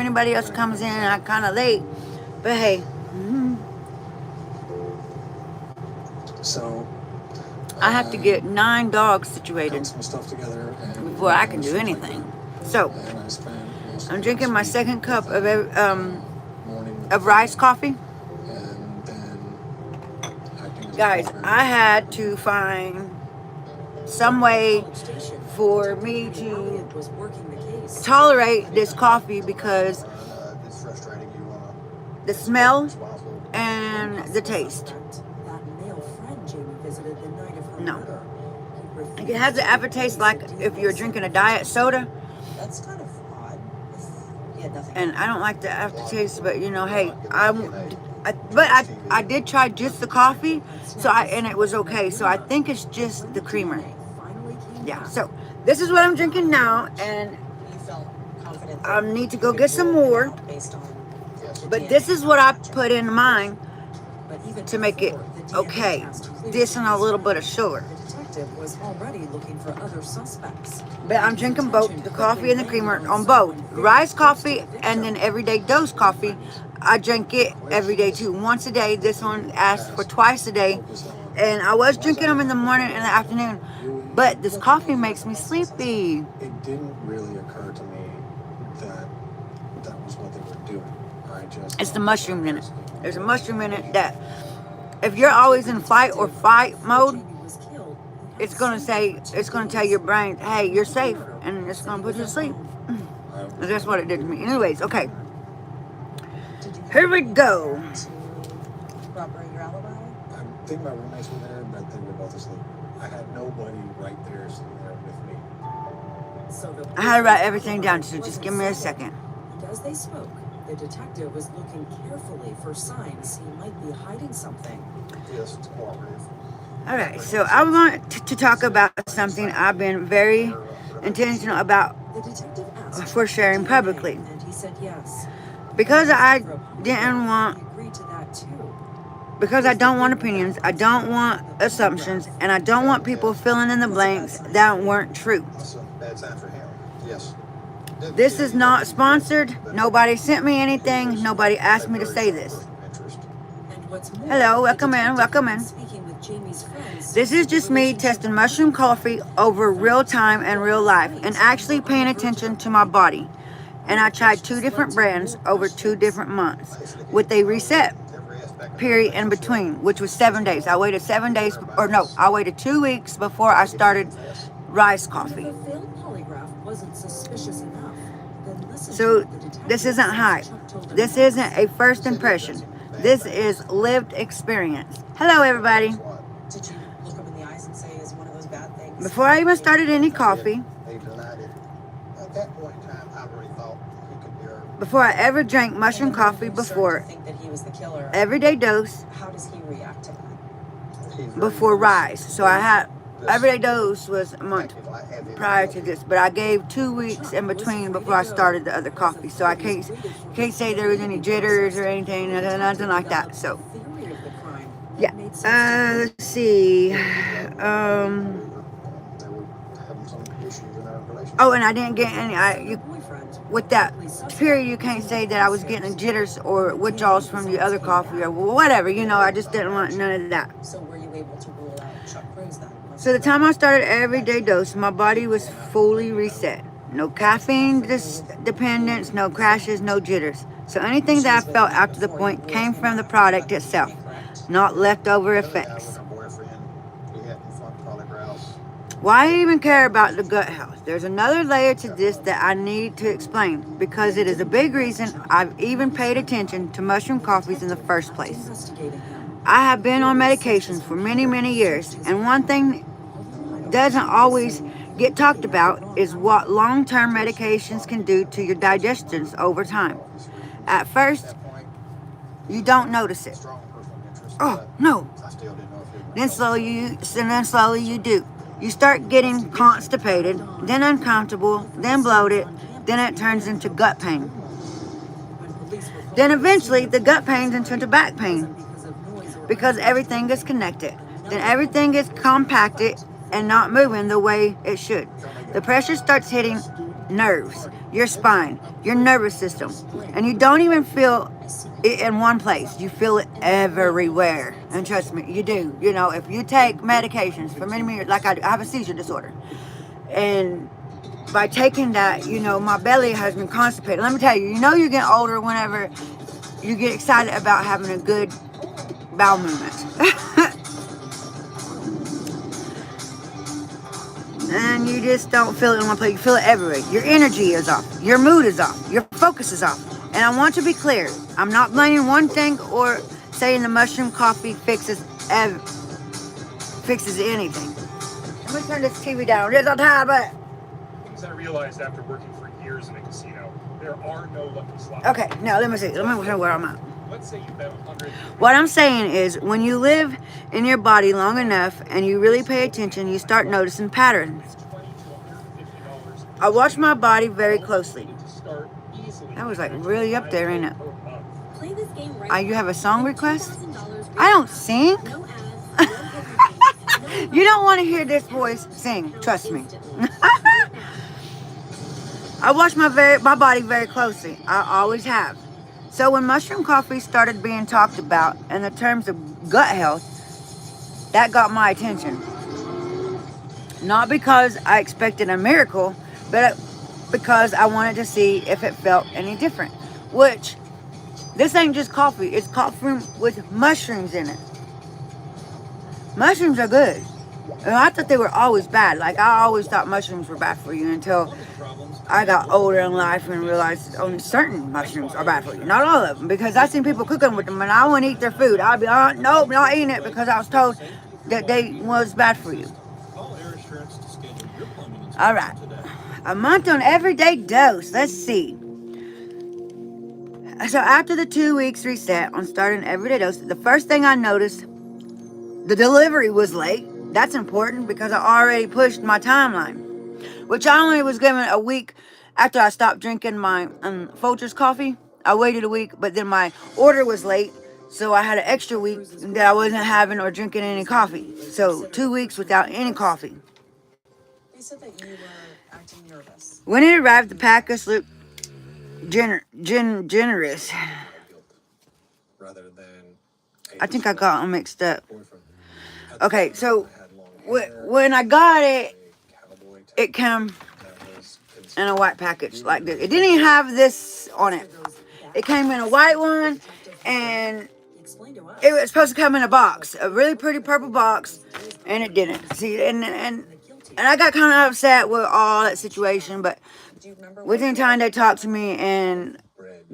anybody else comes in, I kind of late. But hey. So I have to get 9 dogs situated some stuff together before I can do anything. So I'm drinking my second cup of Ryze coffee. And then Guys, I had to find some way for me to tolerate this coffee because the smell and the taste. No. It has an aftertaste like if you're drinking a diet soda. That's kind of odd. And I don't like the aftertaste, but you know, hey, I did try just the coffee, and it was okay. So I think it's just the creamer. Yeah. So this is what I'm drinking now, and I need to go get some more. But this is what I put in mine to make it okay. This and a little bit of sugar. Was already looking for other suspects. But I'm drinking both the coffee and the creamer on both. Ryze coffee and then everyday dose coffee. I drink it every day too. Once a day. This one asked for twice a day. And I was drinking them in the morning and the afternoon. But this coffee makes me sleepy. It didn't really occur to me that that was what they were doing. It's the mushroom in it. There's a mushroom in it that if you're always in fight or fight mode, it's gonna tell your brain, hey, you're safe, and it's gonna put you to sleep. And that's what it did to me. Anyways, okay. Here we go. Corroborate your alibi? I think my roommates were there, but they were both asleep. I had nobody right there sitting there with me. I had to write everything down, so just give me a second. And as they spoke, the detective was looking carefully for signs he might be hiding something. Yes, it's cooperative. All right, so I want to talk about something I've been very intentional about for sharing publicly. And he said yes. Because I don't want opinions, I don't want assumptions, and I don't want people filling in the blanks that weren't true. This is not sponsored. Nobody sent me anything. Nobody asked me to say this. Hello, welcome in, welcome in. This is just me testing mushroom coffee over real time and real life and actually paying attention to my body. And I tried 2 different brands over 2 different months with a reset period in between, which was 7 days. I waited 7 days, I waited 2 weeks before I started Ryze coffee. So this isn't hype. This isn't a first impression. This is lived experience. Hello, everybody. Did you look him in the eyes and say is one of those bad things? Before I even started any coffee, At that point in time, I really thought he could be before I ever drank mushroom coffee before, Think that he was the killer. everyday dose How does he react to that? before Ryze. So I had everyday dose was a month prior to this, but I gave 2 weeks in between before I started the other coffee. So I can't say there was any jitters or anything, nothing like that. So yeah, let's see. Oh, and I didn't get any. With that period, you can't say that I was getting jitters or withdrawals from the other coffee or whatever. You know, I just didn't want none of that. So were you able to rule out Chuck Briggs then? So the time I started everyday dose, my body was fully reset. No caffeine dependence, no crashes, no jitters. So anything that I felt after the point came from the product itself, not leftover effects. Why even care about the gut health? There's another layer to this that I need to explain because it is a big reason I've even paid attention to mushroom coffees in the first place. I have been on medications for many, many years, and one thing doesn't always get talked about is what long-term medications can do to your digestions over time. At first, you don't notice it. Oh, no. Then slowly you do. You start getting constipated, then uncomfortable, then bloated, then it turns into gut pain. Then eventually the gut pain turns into back pain because everything is connected. Then everything is compacted and not moving the way it should. The pressure starts hitting nerves, your spine, your nervous system. And you don't even feel it in one place. You feel it everywhere. And trust me, you do. You know, if you take medications for many years, like I do, I have a seizure disorder. And by taking that, you know, my belly has been constipated. Let me tell you, you know you're getting older whenever you get excited about having a good bowel movement. And you just don't feel it in one place. You feel it everywhere. Your energy is off. Your mood is off. Your focus is off. And I want to be clear. I'm not blaming one thing or saying the mushroom coffee fixes anything. I'm going to turn this TV down. It's on time, but... Things I realized after working for years in a casino, there are no lucky slots. Okay, now let me see. Let me know where I'm at. Let's say you bet 100. What I'm saying is, when you live in your body long enough and you really pay attention, you start noticing patterns. I watch my body very closely. That was like really up there, ain't it? You have a song request? I don't sing. You don't want to hear this voice sing, trust me. I watch my body very closely. I always have. So when mushroom coffee started being talked about in the terms of gut health, that got my attention. Not because I expected a miracle, but because I wanted to see if it felt any different. Which, this ain't just coffee. It's coffee with mushrooms in it. Mushrooms are good. And I thought they were always bad. Like, I always thought mushrooms were bad for you until I got older in life and realized only certain mushrooms are bad for you. Not all of them. Because I seen people cooking with them and I wouldn't eat their food. I'd be, nope, not eating it, because I was told that they was bad for you. All right. A month on everyday dose. Let's see. So after the 2 weeks reset on starting everyday dose, the first thing I noticed, the delivery was late. That's important because I already pushed my timeline, which I only was given a week after I stopped drinking my Folgers coffee. I waited a week, but then my order was late, so I had an extra week that I wasn't having or drinking any coffee. So 2 weeks without any coffee. They said that you were acting nervous. When it arrived, the package looked generous. Rather than I think I got them mixed up. Okay, so when I got it, it came in a white package like this. It didn't even have this on it. It came in a white one, and it was supposed to come in a box, a really pretty purple box, and it didn't. See, and I got kind of upset with all that situation, but within time they talked to me, and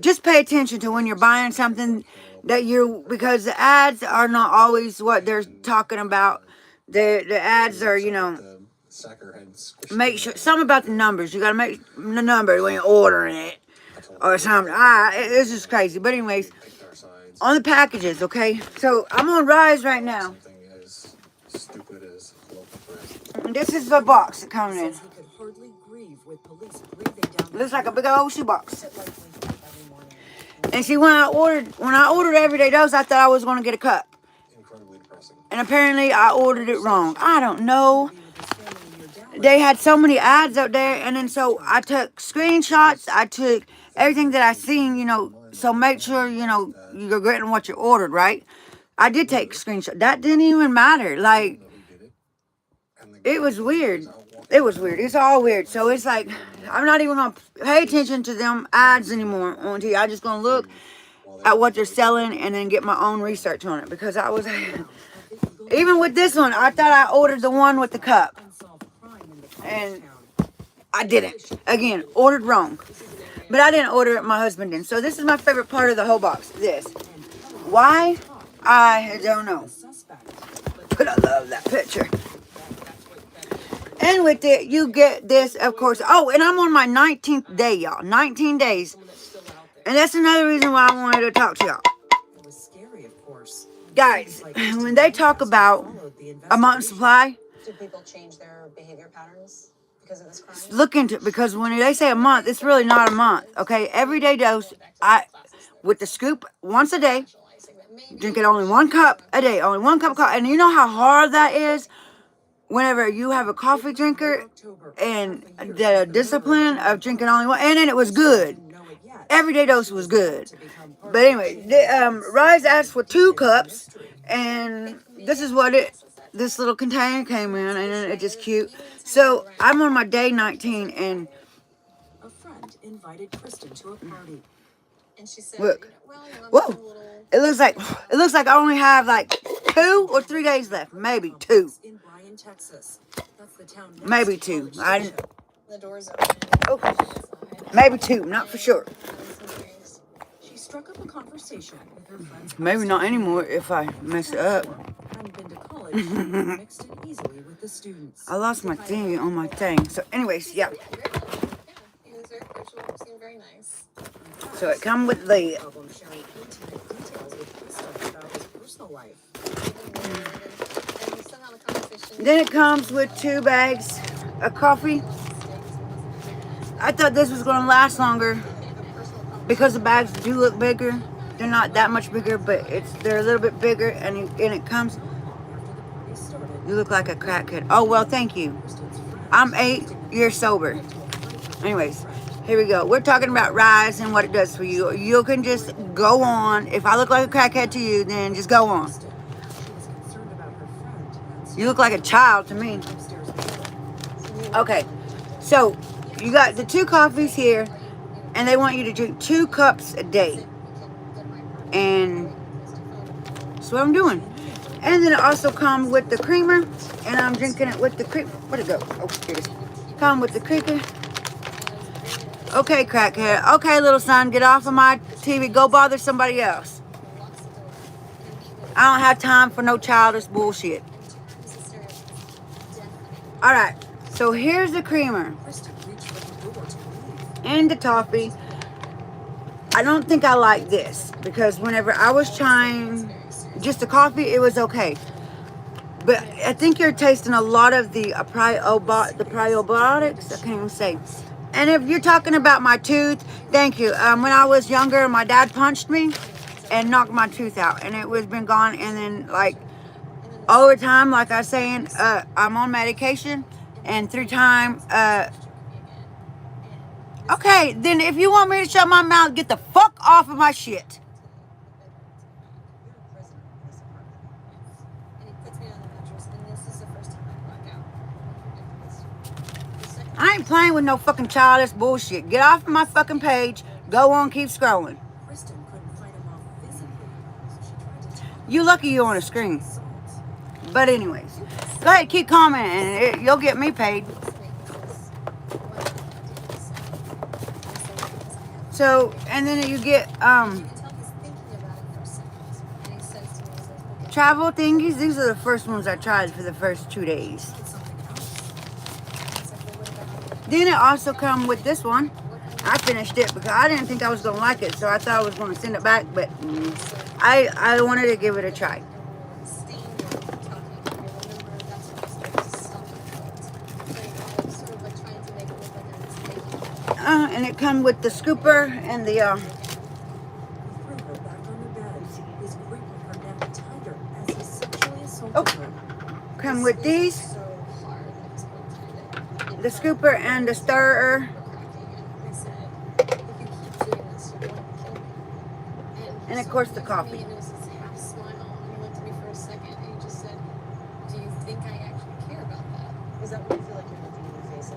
just pay attention to when you're buying something because the ads are not always what they're talking about. The ads are, make sure, something about the numbers. You gotta make the number when you're ordering it or something. It's just crazy. But anyways, on the packages, okay? So I'm on Ryze right now. And this is the box that comes in. Looks like a big old shoebox. And see, when I ordered everyday dose, I thought I was going to get a cup. And apparently I ordered it wrong. I don't know. They had so many ads out there, and then so I took screenshots. I took everything that I seen, so make sure, you're getting what you ordered, right? I did take screenshots. That didn't even matter. Like, it was weird. It was weird. It's all weird. So it's like, I'm not even going to pay attention to them ads anymore on TV. I'm just going to look at what they're selling and then get my own research on it. Because I was, even with this one, I thought I ordered the one with the cup. And I didn't. Again, ordered wrong. But I didn't order it, my husband did. So this is my favorite part of the whole box. This. Why? I don't know. But I love that picture. And with it, you get this, of course. Oh, and I'm on my 19th day, y'all. 19 days. And that's another reason why I wanted to talk to y'all. Guys, when they talk about a month's supply, do people change their behavior patterns because of this crime? Look into it, because when they say a month, it's really not a month. Okay, everyday dose. With the scoop once a day, drinking only 1 cup a day, only 1 cup of coffee. And you know how hard that is? whenever you have a coffee drinker and the discipline of drinking only one, and then it was good. Everyday dose was good. But anyway, Ryze asked for 2 cups, and this is what this little container came in, and it's just cute. So I'm on my day 19, and A friend invited Kristen to a party. And she said, look, well, I'm whoa, having a little. it looks like I only have like 2 or 3 days left, maybe 2, In Bryan, Texas. That's the town next maybe to 2. College I Station. The doors open. oh, maybe 2, not for sure. She struck up a conversation with her friends. Maybe not anymore if I mess it up. Hadn't been to college, she mixed in easily with the students. I lost my thing on my thing. So anyways, yeah. He was very approachable, seemed very nice. So it come with the Problem sharing intimate details with Kristen about his personal life. And somehow the conversation. then it comes with 2 bags of coffee. I thought this was gonna last longer because the bags do look bigger. They're not that much bigger, but they're a little bit bigger, and it comes. You look like a crackhead. Oh well, thank you. I'm 8 years sober. Anyways, here we go. We're talking about Ryze and what it does for you. You can just go on. If I look like a crackhead to you, then just go on. You look like a child to me. Okay, so you got the 2 coffees here, and they want you to drink 2 cups a day. And that's what I'm doing. And then it also comes with the creamer, and I'm drinking it with the cream. Where'd it go? Oh, here it is. Come with the creamer. Okay, crackhead. Okay, little son, get off of my TV. Go bother somebody else. I don't have time for no childish bullshit. All right, so here's the creamer and the toffee. I don't think I like this because whenever I was trying just the coffee, it was okay. But I think you're tasting a lot of the probiotics. I can't even say. And if you're talking about my tooth, thank you. When I was younger, my dad punched me and knocked my tooth out, and it was been gone. And then like over time, like I was saying, I'm on medication, and through time, okay, then if you want me to shut my mouth, get the fuck off of my shit. And he puts me on the mattress, and this is the first time I black out. The second I ain't playing with no fucking childish bullshit. Get off of my fucking page. Go on, keep scrolling. Kristen couldn't fight him off physically, so she tried to talk You lucky you're on a screen. assault. But anyways, go ahead, keep commenting. You'll get me paid. So, and then you get you can tell he's thinking about it for a second. And he says to me, he says, okay, travel thingies. These are the first ones I tried for the first 2 days. It's something else. he's like, well, what about Then it also come with this one. I finished it because I didn't think I was gonna like it, so I thought I was gonna send it back. But I wanted to give it a try. staying there talking? I remember that's when I started to self-reflect. Like, sort of like trying to make it look like I was taking And it come with the scooper and the He threw her back on the bed. He's gripping her neck tighter as he sexually assaulted Oh. her. come with these, so hard that it was going to the scooper and the stirrer, I said, if you keep doing this, you're going to kill me. and of so course he the looked at me coffee. And it was this half smile, and he looked at me for a second, and he just said, do you think I actually care about that? Is that what you feel like you're looking in the face of?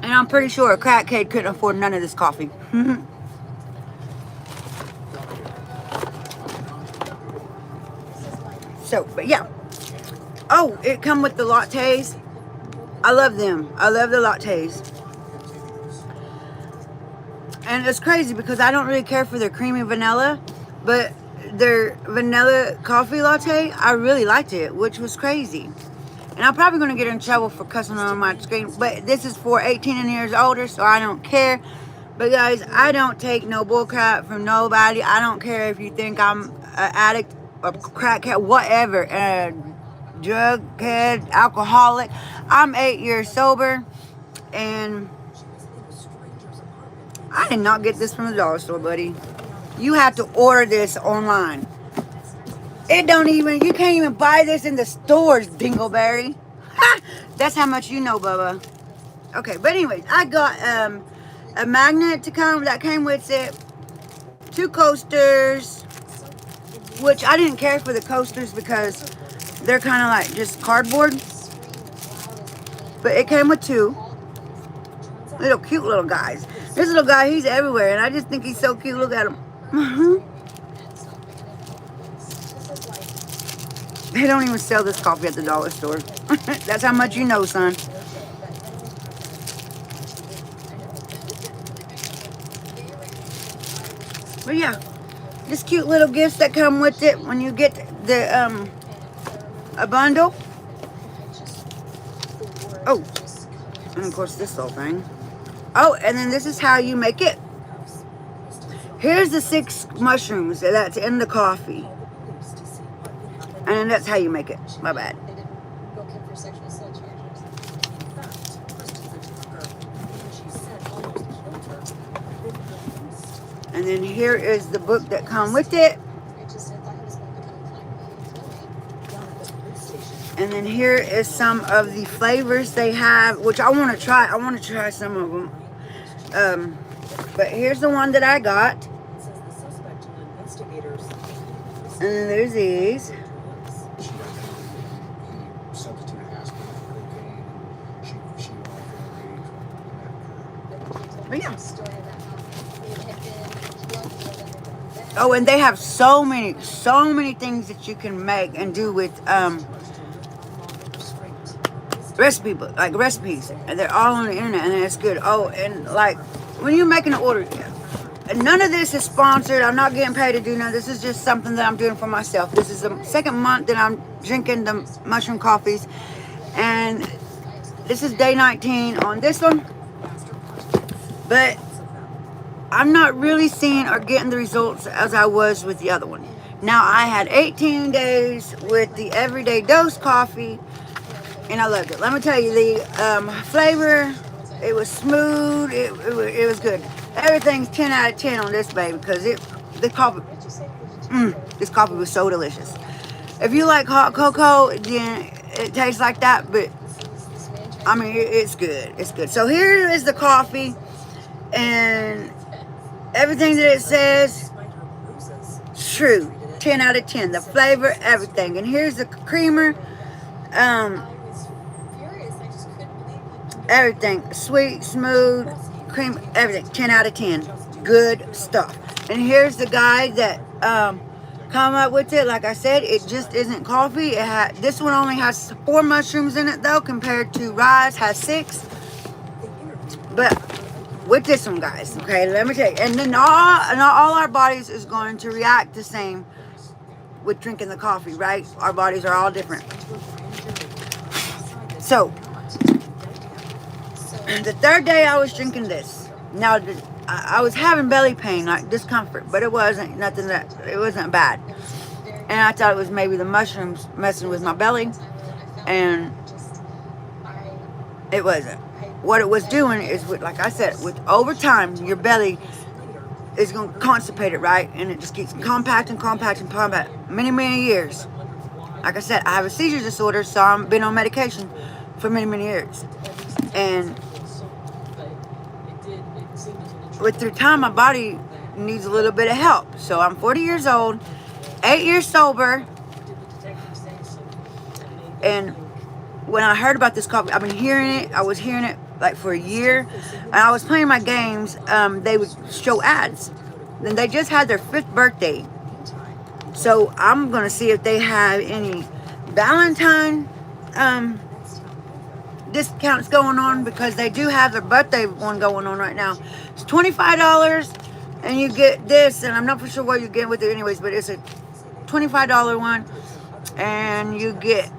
And I'm pretty sure a crackhead couldn't afford none of this coffee. So, but yeah. Oh, it come with the lattes. I love them. I love the lattes. And it's crazy because I don't really care for their creamy vanilla, but their vanilla coffee latte, I really liked it, which was crazy. And I'm probably going to get in trouble for cussing on my screen, but this is for 18 and years older, so I don't care. But guys, I don't take no bullcrap from nobody. I don't care if you think I'm an addict, a crackhead, whatever, a drug head, alcoholic. I'm 8 years sober, and I did not get this from the dollar store, buddy. You have to order this online. You can't even buy this in the stores, Dingleberry. Ha! That's how much you know, Bubba. Okay, but anyways, I got a magnet that came with it, 2 coasters, which I didn't care for the coasters because they're kind of like just cardboard. But it came with 2 little cute little guys. This little guy, he's everywhere, and I just think he's so cute. Look at him. They don't even sell this coffee at the dollar store. That's how much you know, son. But yeah, just cute little gifts that come with it when you get the a bundle. Oh, and of course this little thing. Oh, and then this is how you make it. Here's the 6 mushrooms that's in the coffee. And that's how you make it. My bad. They didn't book him for sexual assault charges. And then here is the book that come with it. I just I thought he was going to become a climate. And then here is some of the flavors they have, which I want to try. I want to try some of them. But here's the one that I got. And then there's these. She he substituted aspirin for cocaine, and she offered But yeah. Story of that house. It had been plugged with Oh, and they have so many things that you can make and do with recipe book, like recipes, and they're all on the internet, and it's good. Oh, and like when you're making an order, none of this is sponsored. I'm not getting paid to do none. This is just something that I'm doing for myself. This is the 2nd month that I'm drinking the mushroom coffees, and this is day 19 on this one. But I'm not really seeing or getting the results as I was with the other one. Now, I had 18 days with the Everyday Dose coffee, and I loved it. Let me tell you, the flavor, it was smooth. It was good. Everything's 10 out of 10 on this baby because this coffee was so delicious. If you like hot cocoa, then it tastes like that, but I mean, it's good. It's good. So here is the coffee, and everything that it says, true. 10 out of 10. The flavor, everything. And here's the creamer. I was furious. I just couldn't believe it. Everything. Sweet, smooth, cream, everything. 10 out of 10. Good stuff. And here's the guy that come up with it. Like I said, it just isn't coffee. This one only has 4 mushrooms in it, though, compared to Ryze has 6. But with this one, guys, okay, let me tell you, and then not all our bodies is going to react the same with drinking the coffee, right? Our bodies are all different. So, the 3rd day I was drinking this. Now, I was having belly pain, like discomfort, but it wasn't bad. And I thought it was maybe the mushrooms messing with my belly, and it wasn't. What it was doing is, like I said, with over time, your belly is going to constipate it, right? And it just keeps compacting. Many years. Like I said, I have a seizure disorder, so I've been on medication for many years. And through time, my body needs a little bit of help. So I'm 40 years old, 8 years sober, and when I heard about this coffee, I've been hearing it. I was hearing it like for a year, and I was playing my games. They would show ads. Then they just had their 5th birthday, so I'm gonna see if they have any Valentine discounts going on, because they do have their birthday one going on right now. It's $25, and you get this, and I'm not for sure what you get with it, anyways. But it's a $25 one, and you get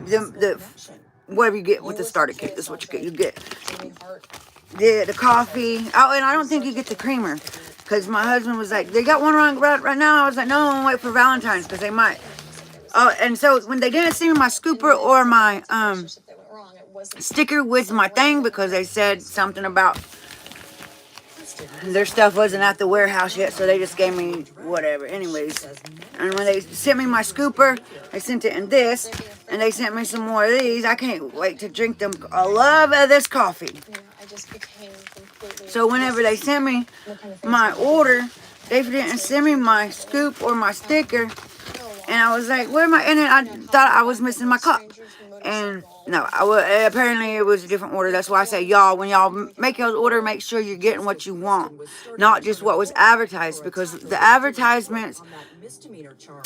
the whatever you get with the starter kit. This is what you get. You get the coffee. Oh, and I don't think you get the creamer, because my husband was like, they got one right now. I was like, no, I'm wait for Valentine's, because they might. Oh, and so when they didn't see my scooper or my sticker with my thing, because they said something about their stuff wasn't at the warehouse yet, so they just gave me whatever. Anyways, And when they sent me my scooper, they sent it in this, and they sent me some more of these. I can't wait to drink them. I love this coffee. You know, I just became completely. So whenever they sent me What kind of things my do you order, they didn't send me my scoop or my sticker. And I was like, where am I? And then I thought I was missing my cup. And no, apparently it was a different order. That's why I say, y'all, when y'all make your order, make sure you're getting what you want, not just what was advertised, because the advertisements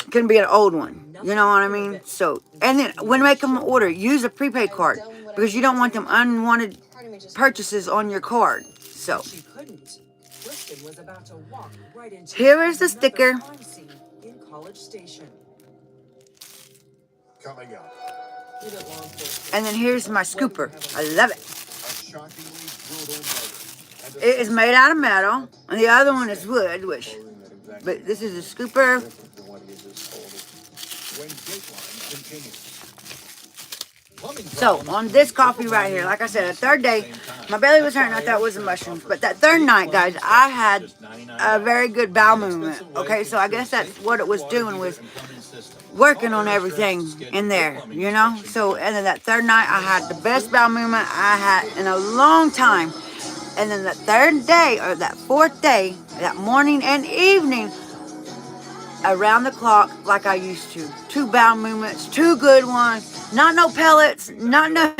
can be an old one. You know what I mean? So, and then when making an order, use a prepaid card, because you don't want them unwanted purchases on your card. So, here is the sticker. Coming up. And then here's my scooper. I love it. A shockingly brutal murder. It is made out of metal, and the other one is wood, which, Clothing that exactly but this is a scooper. different than what he had just told us. When Dateline continues. Plumbing So, problems on this coffee right here, like I said, the third day, my belly was hurting. I thought it was the mushrooms. But that third night, guys, I had a very good bowel movement. Okay, so I guess that's what it was doing, was working on everything in there, you know? So, and then that third night, I had the best bowel movement I had in a long time. And then the third day, or that fourth day, that morning and evening, around the clock, like I used to. 2 bowel movements, 2 good ones. Not no pellets, not no...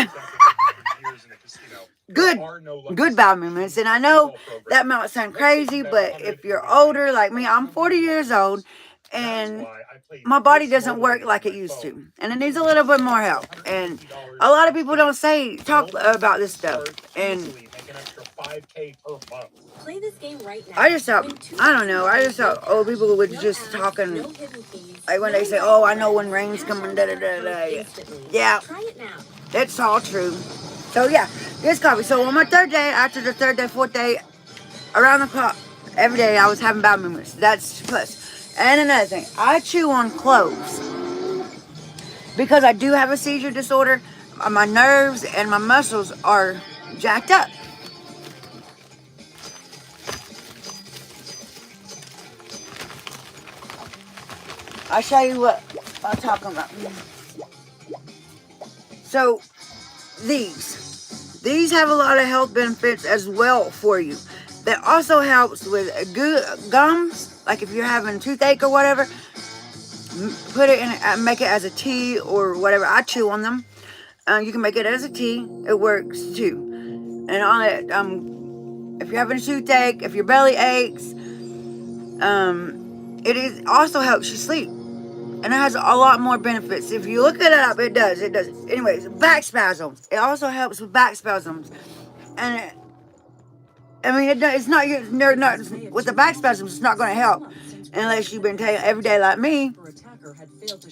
good bowel movements. And I know that might sound crazy, but if you're older, like me, I'm 40 years old, and my body doesn't work like it used to, and it needs a little bit more help. And a lot of people don't talk about this stuff. And Play this game right now. I just thought, I don't know, I just thought old people were just talking, like when they say, oh, I know when rain's coming, da da da da. Yeah, Try it now. it's all true. So yeah, this coffee. So on my third day, after the third day, fourth day, around the clock, every day I was having bowel movements. That's plus. And another thing, I chew on cloves. Because I do have a seizure disorder, my nerves and my muscles are jacked up. I'll show you what I'm talking about. So, these have a lot of health benefits as well for you. That also helps with good gums, like if you're having toothache or whatever, put it in, make it as a tea or whatever. I chew on them. You can make it as a tea. It works too. And on it, if you're having a toothache, if your belly aches, it also helps you sleep. And it has a lot more benefits. If you look it up, it does. It does. Anyways, back spasms. It also helps with back spasms. And it's not with the back spasms. It's not going to help unless you've been taking every day like me.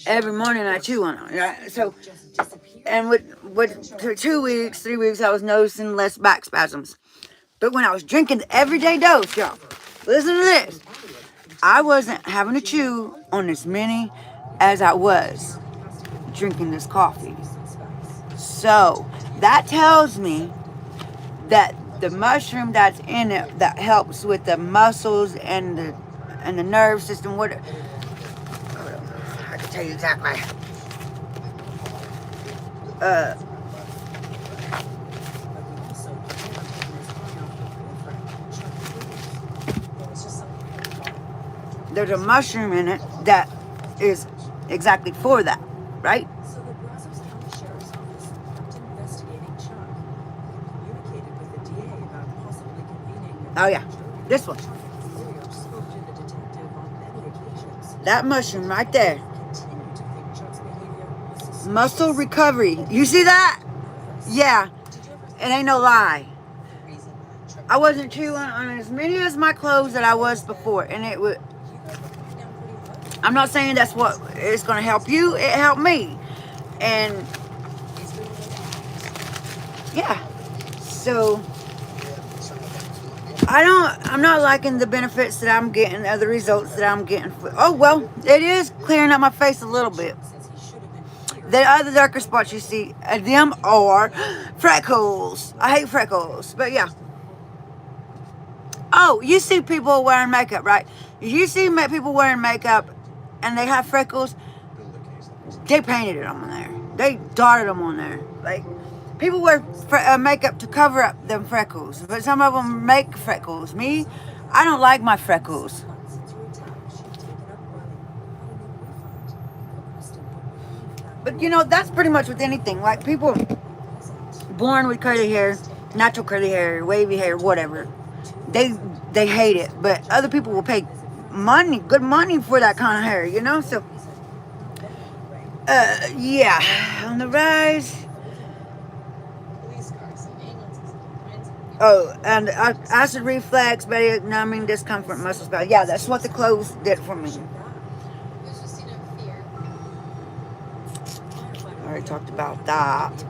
Every morning I chew on it. Right? So, and with 2 weeks, 3 weeks, I was noticing less back spasms. But when I was drinking the everyday dose, y'all, listen to this. I wasn't having to chew on as many as I was drinking this coffee. So that tells me that the mushroom that's in it that helps with the muscles and the nerve system. I can tell you exactly. There's a mushroom in it that is exactly for that, right? So the Brazos County Sheriff's Office kept investigating Chuck. Communicated with the DA about possibly convening Oh yeah, this one. Chuck and his lawyer spoke to the detective on many occasions. That mushroom right there. Continued to think Chuck's behavior was suspicious. Muscle recovery. You see that? Yeah. It ain't no lie. I wasn't chewing on as many as my clothes that I was before, and it would. I'm not saying that's what it's going to help you. It helped me. And yeah. So I'm not liking the benefits that I'm getting, the results that I'm getting. Oh, well, it is clearing up my face a little bit. The other darker spots you see, them are freckles. I hate freckles, but yeah. Oh, you see people wearing makeup, right? You see people wearing makeup and they have freckles, build a case like this. they painted it on there. They dotted them on there. Like, people wear makeup to cover up them freckles, but some of them make freckles. Me, I don't like my freckles. But you know, that's pretty much with anything. Like, people born with curly hair, natural curly hair, wavy hair, whatever, they hate it. But other people will pay money, good money for that kind of hair, you know? So, yeah, on the Ryze. Oh, and acid reflux, belly numbing, discomfort, muscle spasm. Yeah, that's what the clothes did for me. There's just, fear. I already talked about that.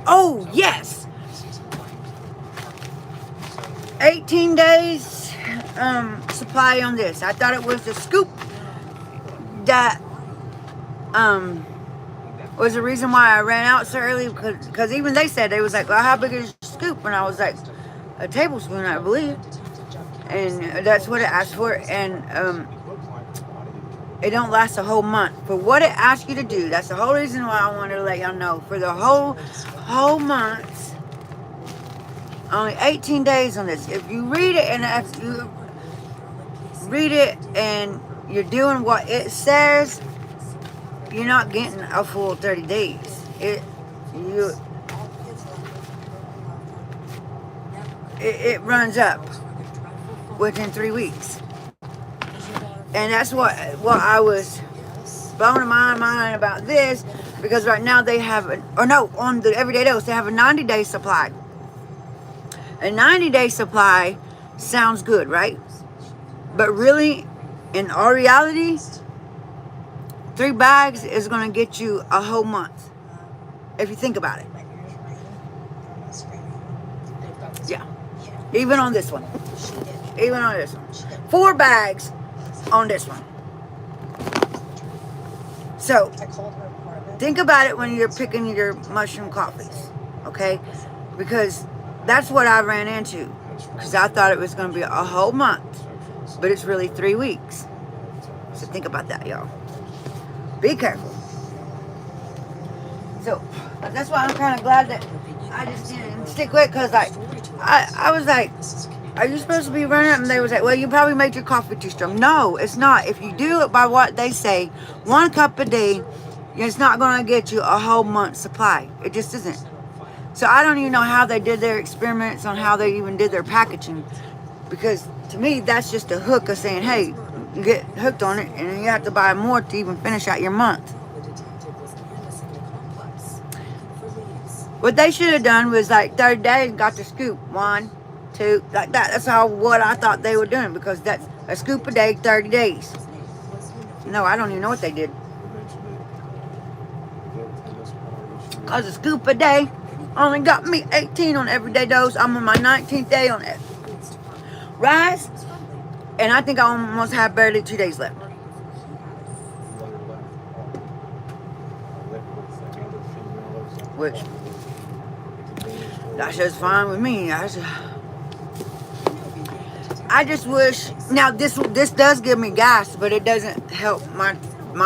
Oh, yes. 18 days supply on this. I thought it was the scoop that was the reason why I ran out so early, because even they said, they was like, well, how big is your scoop? And I was like, a tablespoon, I believe. And that's what it asked for. And it don't last a whole month. For what it asks you to do, that's the whole reason why I wanted to let y'all know. For the whole month, only 18 days on this. If you read it, and if you read it and you're doing what it says, you're not getting a full 30 days. It runs up within 3 weeks. And that's what I was blowing my mind about this, because right now they have, on the everyday dose, they have a 90-day supply. A 90-day supply sounds good, right? But really, in all reality, 3 bags is going to get you a whole month, if you think about it. Yeah. Even on this one. Even on this one. 4 bags on this one. So, think about it when you're picking your mushroom coffees, okay? Because that's what I ran into. Because I thought it was going to be a whole month. But it's really 3 weeks. So think about that, y'all. Be careful. So, that's why I'm kind of glad that I just didn't stick with it. Because I was like, are you supposed to be running up? And they was like, well, you probably made your coffee too strong. No, it's not. If you do it by what they say, 1 cup a day, it's not going to get you a whole month's supply. It just isn't. So I don't even know how they did their experiments on how they even did their packaging. Because to me, that's just a hook of saying, hey, you get hooked on it and you have to buy more to even finish out your month. What they should have done was like 30 days, got the scoop. 1, 2, like that. That's what I thought they were doing, because that's a scoop a day, 30 days. No, I don't even know what they did. Because a scoop a day only got me 18 on everyday dose. I'm on my 19th day on it. Ryze, and I think I almost have barely 2 days left. Which, that's just fine with me. I just wish, now this does give me gas, but it doesn't help my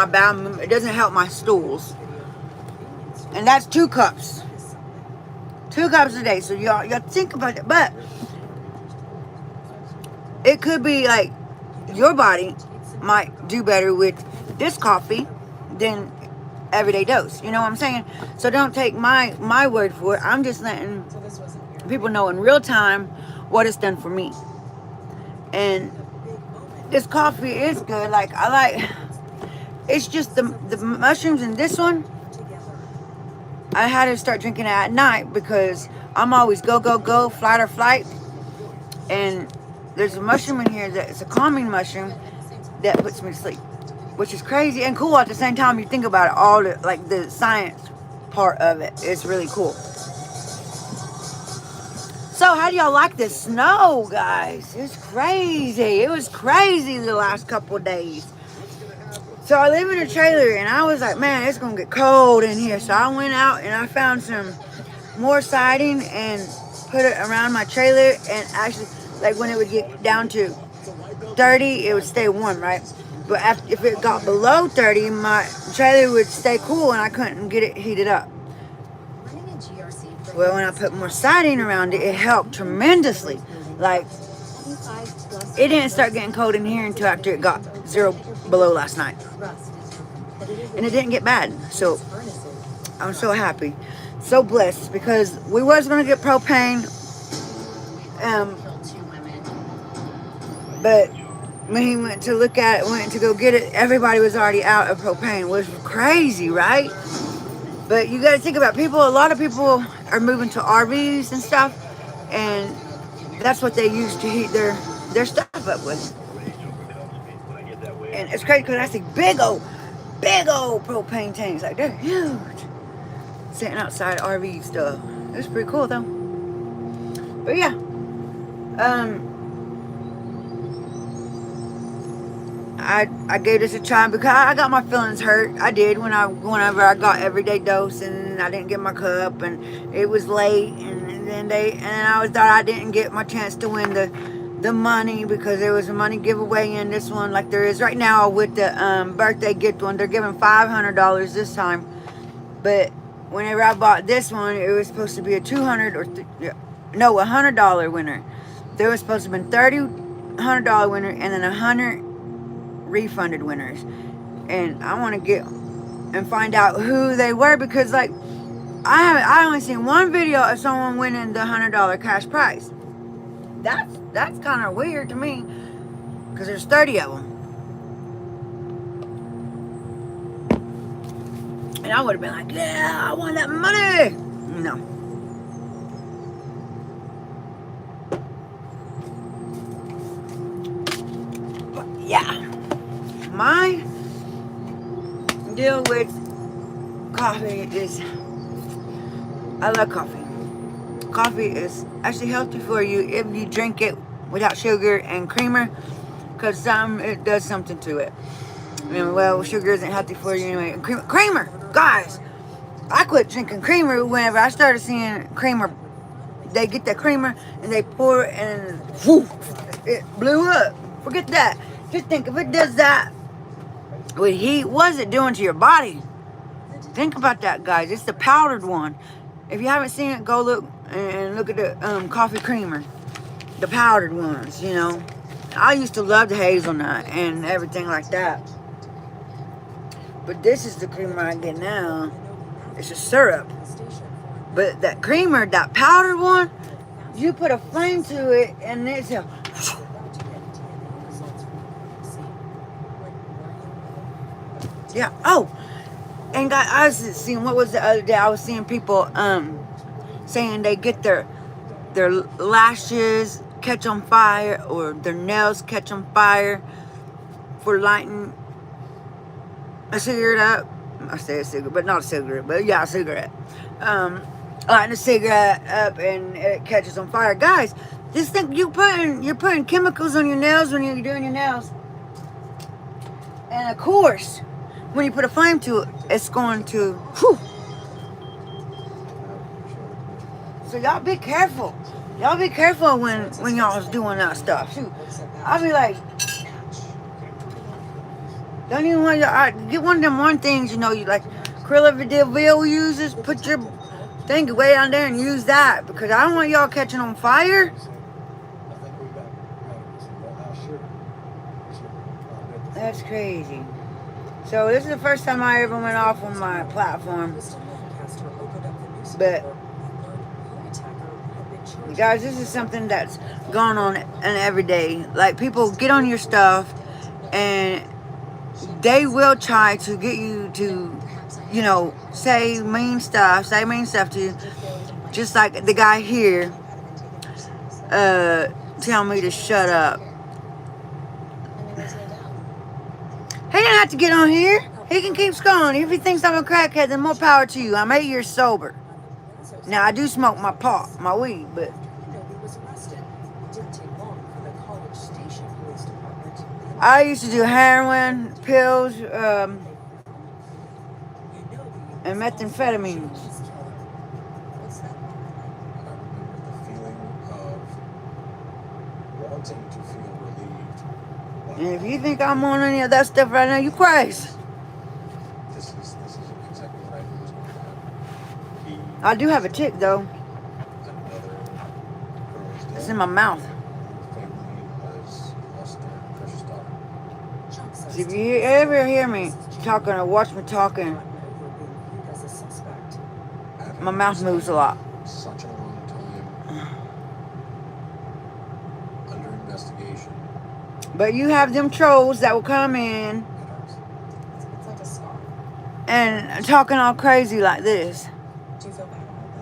bowel, it doesn't help my stools. And that's 2 cups. 2 cups a day. So y'all think about it. But it could be like your body might do better with this coffee than everyday dose. You know what I'm saying? So don't take my word for it. I'm just letting people know in real time what it's done for me. And this coffee is good. Like, it's just the mushrooms in this one. I had to start drinking it at night because I'm always go, go, go, flight or flight. And there's a mushroom in here that it's a calming mushroom that puts me to sleep, which is crazy and cool at the same time. You think about it, all the, like, the science part of it. It's really cool. So how do y'all like this snow, guys? It's crazy. It was crazy the last couple of days. So I live in a trailer, and I was like, man, it's going to get cold in here. So I went out, and I found some more siding and put it around my trailer. And actually, Like when it would get down to 30, it would stay warm, right? But if it got below 30, my trailer would stay cool and I couldn't get it heated up. Running a GRC Well, when I put more siding around it, it helped tremendously. Like, 25 plus it didn't start getting cold in here until after it got 0 below last night. And it didn't get bad. So I'm so happy, so blessed, because we was gonna get propane, but when he went to look at it, went to go get it, everybody was already out of propane, which was crazy, right? But you got to think about people. A lot of people are moving to RVs and stuff, and that's what they use to heat their stuff up with. And it's crazy because I see big old propane tanks, like they're huge, sitting outside RV stuff. It's pretty cool though. But yeah, I gave this a try because I got my feelings hurt. I did whenever I got everyday dose and I didn't get my cup and it was late and I thought I didn't get my chance to win the money, because there was a money giveaway in this one, like there is right now with the birthday gift one. They're giving $500 this time, but whenever I bought this one, it was supposed to be a $100 winner. There was supposed to have been $100 winner and then 100 refunded winners, and I want to get and find out who they were, because like I only seen one video of someone winning the $100 cash prize. That's kind of weird to me, because there's 30 of them, and I would have been like, yeah, I want that money. No. But yeah, my deal with coffee is I love coffee. Coffee is actually healthy for you if you drink it without sugar and creamer, because it does something to it. And well, sugar isn't healthy for you anyway. And creamer, guys, I quit drinking creamer whenever I started seeing creamer. They get that creamer and they pour it and whoo, it blew up. Forget that. Just think, if it does that with heat, what is it doing to your body? Think about that, guys. It's the powdered one. If you haven't seen it, go look and look at the coffee creamer, the powdered ones. You know, I used to love the hazelnut and everything like that, but this is the creamer I get now. It's a syrup, but that creamer, that powdered one, you put a flame to it and it's a yeah. Oh, and guys, I was seeing, what was the other day? I was seeing people saying they get their lashes catch on fire or their nails catch on fire for lighting a cigarette up. I say a cigarette, but not a cigarette, but yeah, a cigarette. Lighting a cigarette up and it catches on fire. Guys, just think, you're putting chemicals on your nails when you're doing your nails. And of course, when you put a flame to it, it's going to, whew. So y'all be careful. Y'all be careful when y'all's doing that stuff. Shoot, I'll be like, don't even want to get one of them one things, you know, you like Cruella de Vil uses. Put your thing way down there and use that, because I don't want y'all catching on fire. That's crazy. So this is the first time I ever went off on my platform. But guys, this is something that's going on every day. Like, people get on your stuff and they will try to get you to, you know, say mean stuff to you. Just like the guy here tell me to shut up. He didn't have to get on here. He can keep scrolling. If he thinks I'm a crackhead, then more power to you. I'm 8 years sober. Now, I do smoke my pot, my weed, but I used to do heroin, pills, and methamphetamines. The feeling of wanting to feel relieved. But And if you think I'm on any of that stuff right now, you crazy. this is exactly what I knew was going to happen. He, I do have a tick though. another girl is It's dead. in my mouth. The family has lost their precious daughter. Chuck says So if Steve you is ever hear Mrs. me James talking or watch me had talking, gotten over being viewed as a suspect. my mouth moves a lot. Such a long time under investigation. But you have them trolls that will come in It hurts. It's like a scar. and talking all crazy like this. Do you feel bad about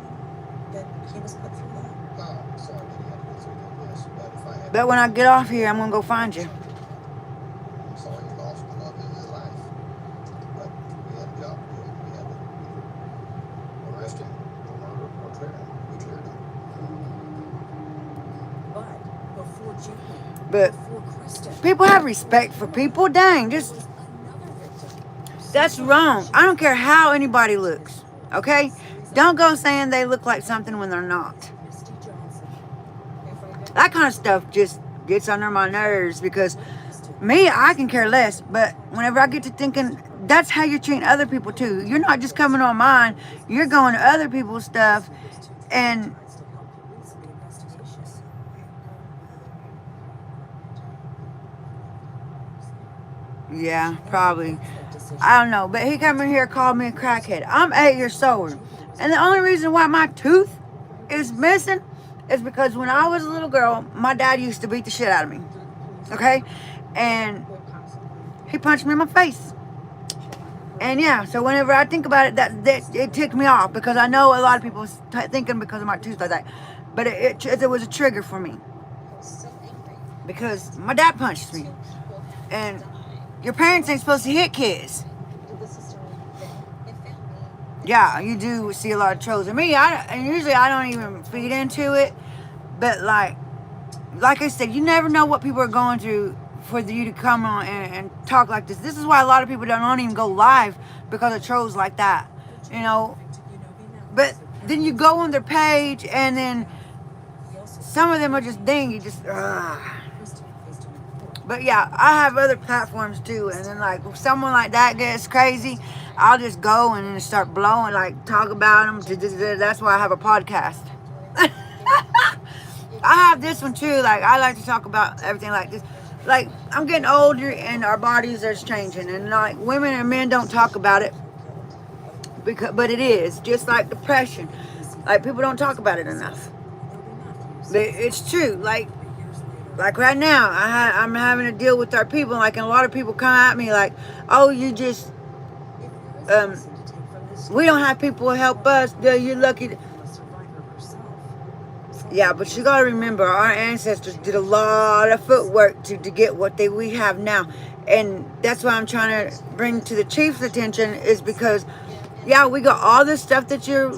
that? That he was put through that? Sorry that he had to go through that, yes. But if I had But when I get off here, I'm gonna go find you. I'm sorry he lost the love of his life. But we had a job to do. We had to arrest him for murder or clear him. We cleared him. But before Jamie, But before Kristen, people have respect for people. Dang, just was another victim. that's wrong. I don't care how anybody looks. Okay? Don't go saying they look like something when they're not. Misty Johnson. That kind of stuff just gets under my nerves because me, I can care less. But whenever I get to thinking, that's how you treat other people too. You're not just coming on mine, you're going to other people's stuff. And Tries to help police in the investigation. yeah, probably. I don't know. But he come in here, called me a crackhead. I'm 8 years sober. And the only reason why my tooth is missing is because when I was a little girl, my dad used to beat the shit out of me. Okay? And he punched me in my face. And yeah, so whenever I think about it, that it ticked me off because I know a lot of people thinking because of my tooth like that. But it was a trigger for me I was so angry. because my dad punched me. 2 people had And died. your parents ain't supposed to hit kids. Did the sister fit? It found me. Yeah, you do see a lot of trolls. And me, and usually I don't even feed into it. But like I said, you never know what people are going through for you to come on and talk like this. This is why a lot of people don't even go live because of trolls like that. You know, but then you go on their page and then some of them are just dang, you just But yeah, I have other platforms too, and then like if someone like that gets crazy, I'll just go and then start blowing, like talk about them. That's why I have a podcast. I have this one too. Like I like to talk about everything like this. Like I'm getting older and our bodies are changing, and like women and men don't talk about it but it is just like depression. Like people don't talk about it enough. But it's true. Like right now, I'm having to deal with our people. Like, and a lot of people come at me like, "Oh, you just we don't have people to help us. You're lucky." Yeah, but you gotta remember, our ancestors did a lot of footwork to get what we have now, and that's why I'm trying to bring to the chief's attention is because, yeah, we got all this stuff that you're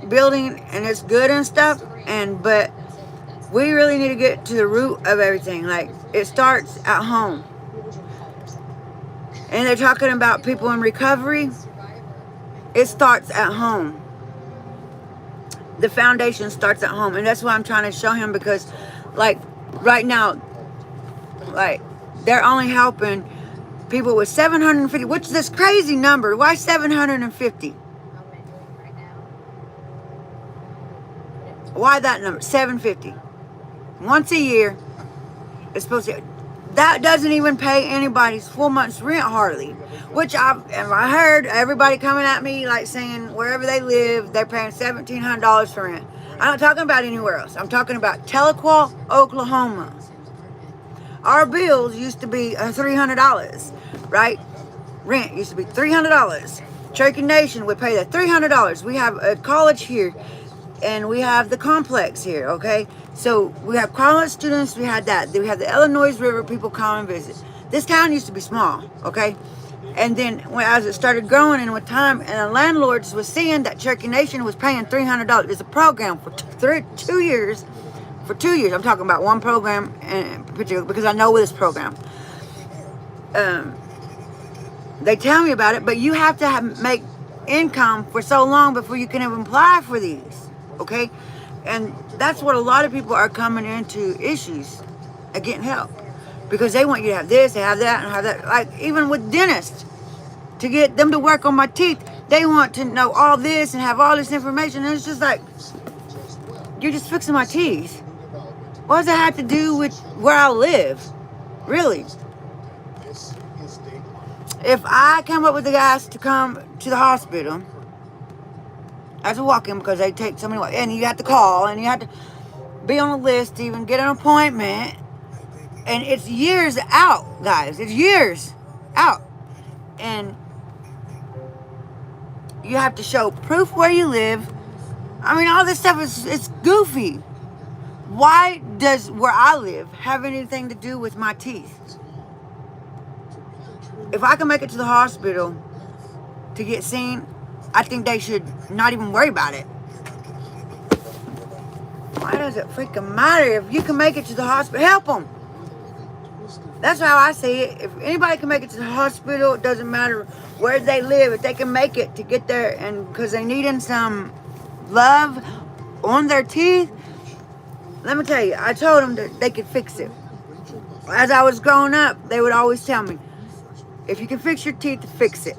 building, and it's good and stuff, but we really need to get to the root of everything. Like, it starts at home. And they're talking about people in recovery. It starts at home. The foundation starts at home. And that's what I'm trying to show him because, like, right now, like, they're only helping people with 750, which is this crazy number. Why 750? Why that number? 750. Once a year, it's supposed to. That doesn't even pay anybody's full month's rent hardly. Which I heard everybody coming at me like saying wherever they live, they're paying $1,700 for rent. I'm not talking about anywhere else. I'm talking about Tahlequah, Oklahoma. Our bills used to be $300, right? Rent used to be $300. Cherokee Nation would pay that $300. We have a college here. And we have the complex here, okay? So we have college students, we had that. Then we have the Illinois River, people come and visit. This town used to be small, okay? And then as it started growing and with time, and the landlords was seeing that Cherokee Nation was paying $300. It's a program for 2 years. For 2 years, I'm talking about one program in particular because I know this program. They tell me about it, but you have to make income for so long before you can even apply for these. Okay, and that's what a lot of people are coming into issues. at getting help. Because they want you to have this, and have that, and have that. Like, even with dentists, to get them to work on my teeth, they want to know all this and have all this information. And it's just like, you're just fixing my teeth. What does that have to do with where I live? Really? If I come up with the guys to come to the hospital, I have to walk in because they take so many, and you have to call, and you have to be on a list to even get an appointment. And it's years out, guys. It's years out. And you have to show proof where you live. I mean, all this stuff it's goofy. Why does where I live have anything to do with my teeth? If I can make it to the hospital to get seen, I think they should not even worry about it. Why does it freaking matter? If you can make it to the hospital, help them. That's how I see it. If anybody can make it to the hospital, it doesn't matter where they live. If they can make it to get there, and because they needing some love on their teeth, let me tell you, I told them that they could fix it. As I was growing up, they would always tell me, if you can fix your teeth, fix it.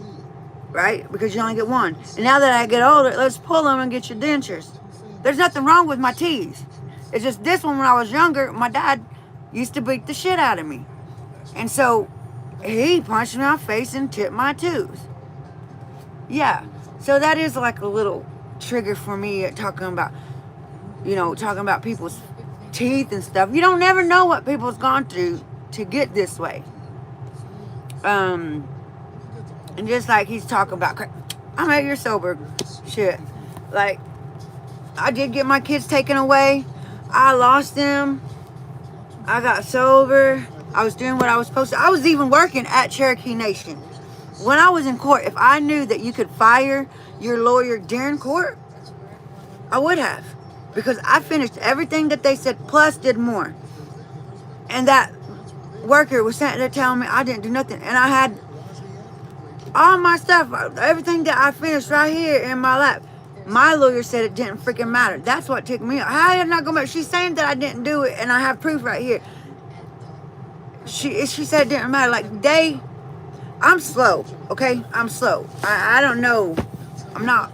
Right? Because you only get one. And now that I get older, let's pull them and get your dentures. There's nothing wrong with my teeth. It's just this one, when I was younger, my dad used to beat the shit out of me. And so he punched me in my face and chipped my tooth. Yeah. So that is like a little trigger for me at talking about people's teeth and stuff. You don't never know what people's gone through to get this way. And just like he's talking about, I'm 8 years sober. Shit. Like, I did get my kids taken away. I lost them. I got sober. I was doing what I was supposed to. I was even working at Cherokee Nation. When I was in court, if I knew that you could fire your lawyer during court, I would have. Because I finished everything that they said, plus did more. And that worker was sitting there telling me I didn't do nothing. And I had all my stuff, everything that I finished right here in my lap. My lawyer said it didn't freaking matter. That's what ticked me off. How am I not going to matter? She's saying that I didn't do it, and I have proof right here. She said it didn't matter. Like, I'm slow, okay? I'm slow. I don't know. I'm not.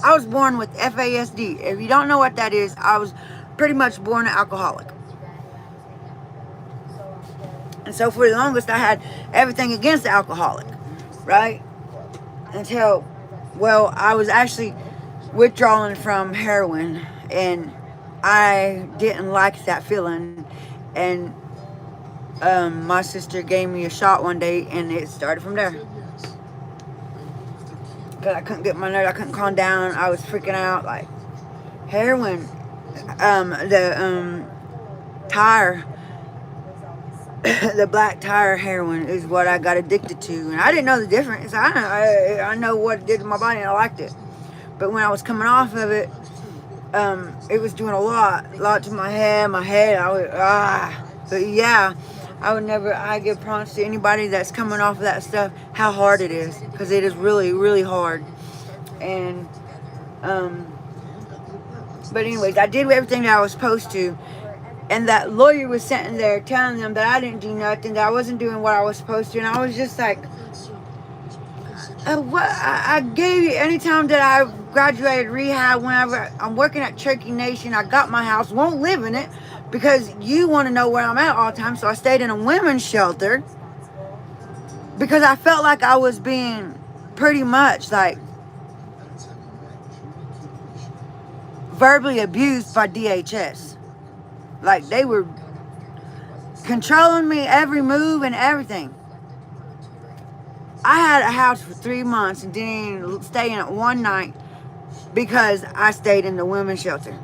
I was born with FASD. If you don't know what that is, I was pretty much born an alcoholic. And so for the longest, I had everything against the alcoholic, right? Until, well, I was actually withdrawing from heroin, and I didn't like that feeling. And my sister gave me a shot one day, and it started from there. Because I couldn't get my nerve, I couldn't calm down. I was freaking out. Like, heroin, the tire, the black tire heroin is what I got addicted to, and I didn't know the difference. I know what it did to my body, and I liked it. But when I was coming off of it, it was doing a lot to my head. But yeah, I give props to anybody that's coming off of that stuff, how hard it is, because it is really, really hard. And, but anyways, I did everything that I was supposed to, and that lawyer was sitting there telling them that I didn't do nothing, that I wasn't doing what I was supposed to, and I was just like, what? I gave you, anytime that I graduated rehab, whenever I'm working at Cherokee Nation, I got my house, won't live in it, because you want to know where I'm at all the time. So I stayed in a women's shelter because I felt like I was being pretty much like verbally abused by DHS. Like, they were controlling me, every move and everything. I had a house for 3 months and didn't stay in it one night because I stayed in the women's shelter.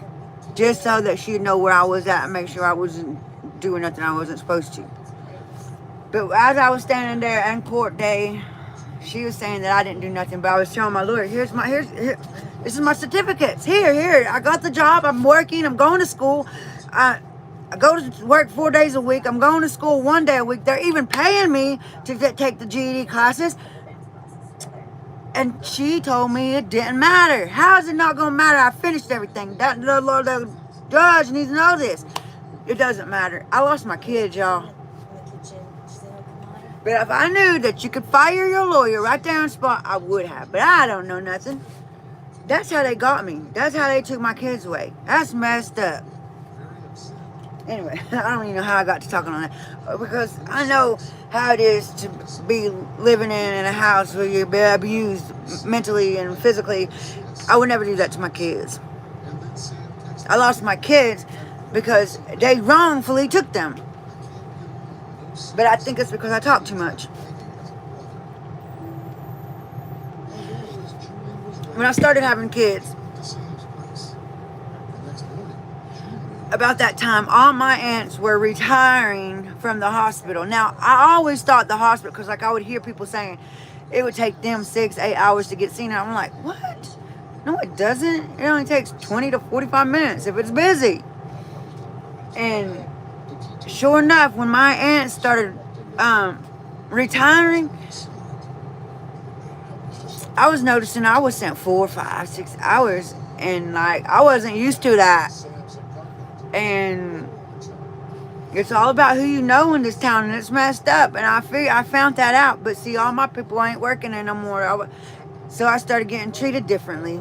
Just so that she'd know where I was at and make sure I wasn't doing nothing I wasn't supposed to. But as I was standing there on court day, she was saying that I didn't do nothing, but I was telling my lawyer, here, this is my certificates. Here, I got the job, I'm working, I'm going to school. I go to work 4 days a week. I'm going to school 1 day a week. They're even paying me to take the GED classes. And she told me it didn't matter. How is it not going to matter? I finished everything. The judge needs to know this. it doesn't matter. I lost my kids, y'all. But if I knew that you could fire your lawyer right there on spot, I would have. But I don't know nothing. That's how they got me. That's how they took my kids away. That's messed up. Anyway, I don't even know how I got to talking on that. Because I know how it is to be living in a house where you're abused mentally and physically. I would never do that to my kids. I lost my kids because they wrongfully took them. But I think it's because I talk too much. When I started having kids, about that time, all my aunts were retiring from the hospital. Now, I always thought the hospital, because like I would hear people saying it would take them 6-8 hours to get seen. I'm like, what? No, it doesn't. It only takes 20 to 45 minutes if it's busy. And sure enough, when my aunt started retiring, I was noticing I was sent 4, 5, 6 hours, and like I wasn't used to that. And it's all about who you know in this town, and it's messed up. And I found that out. But see, all my people ain't working there no more. So I started getting treated differently,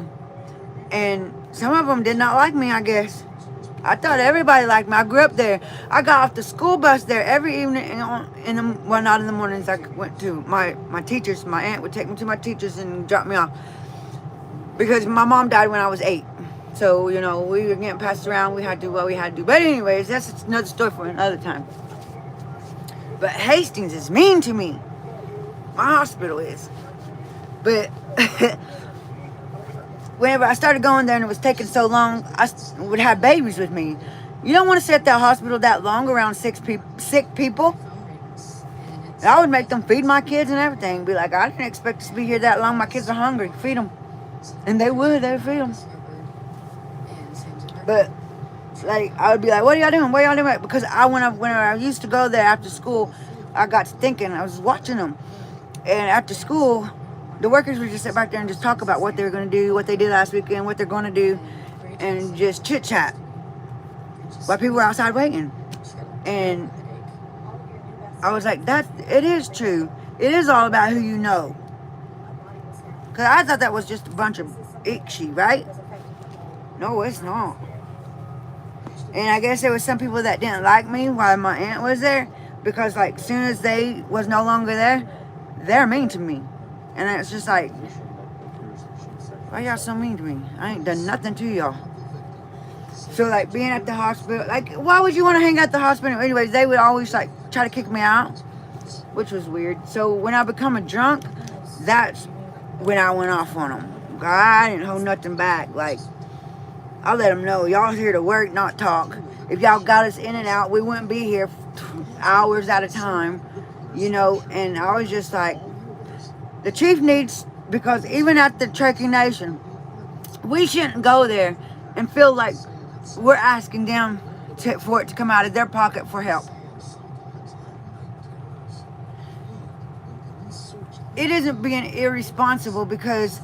and some of them did not like me, I guess. I thought everybody liked me. I grew up there. I got off the school bus there every evening. Well, not in the mornings. I went to my teachers. My aunt would take me to my teachers and drop me off. Because my mom died when I was 8. So, you know, we were getting passed around. We had to do what we had to do. But anyways, that's another story for another time. But Hastings is mean to me. My hospital is. But whenever I started going there and it was taking so long, I would have babies with me. You don't want to sit at that hospital that long around sick people. I would make them feed my kids and everything. Be like, I didn't expect to be here that long. My kids are hungry. Feed them. And they would feed them. But, like, I would be like, what are y'all doing? What are y'all doing? Because whenever I used to go there after school, I got to thinking, I was watching them. And after school, the workers would just sit back there and just talk about what they were going to do, what they did last weekend, what they're going to do, and just chit-chat while people were outside waiting. And I was like, it is true. It is all about who you know. Because I thought that was just a bunch of icky, right? No, it's not. And I guess there was some people that didn't like me while my aunt was there. Because, like, soon as they was no longer there, they're mean to me. And it's just like, why y'all so mean to me? I ain't done nothing to y'all. So, like, being at the hospital, like, why would you want to hang out at the hospital? Anyways, they would always, like, try to kick me out, which was weird. So, when I become a drunk, that's when I went off on them. I didn't hold nothing back. Like, I let them know, y'all here to work, not talk. If y'all got us in and out, we wouldn't be here hours at a time, you know. And I was just like, the chief needs, because even at the Cherokee Nation, we shouldn't go there and feel like we're asking them for it to come out of their pocket for help. It isn't being irresponsible because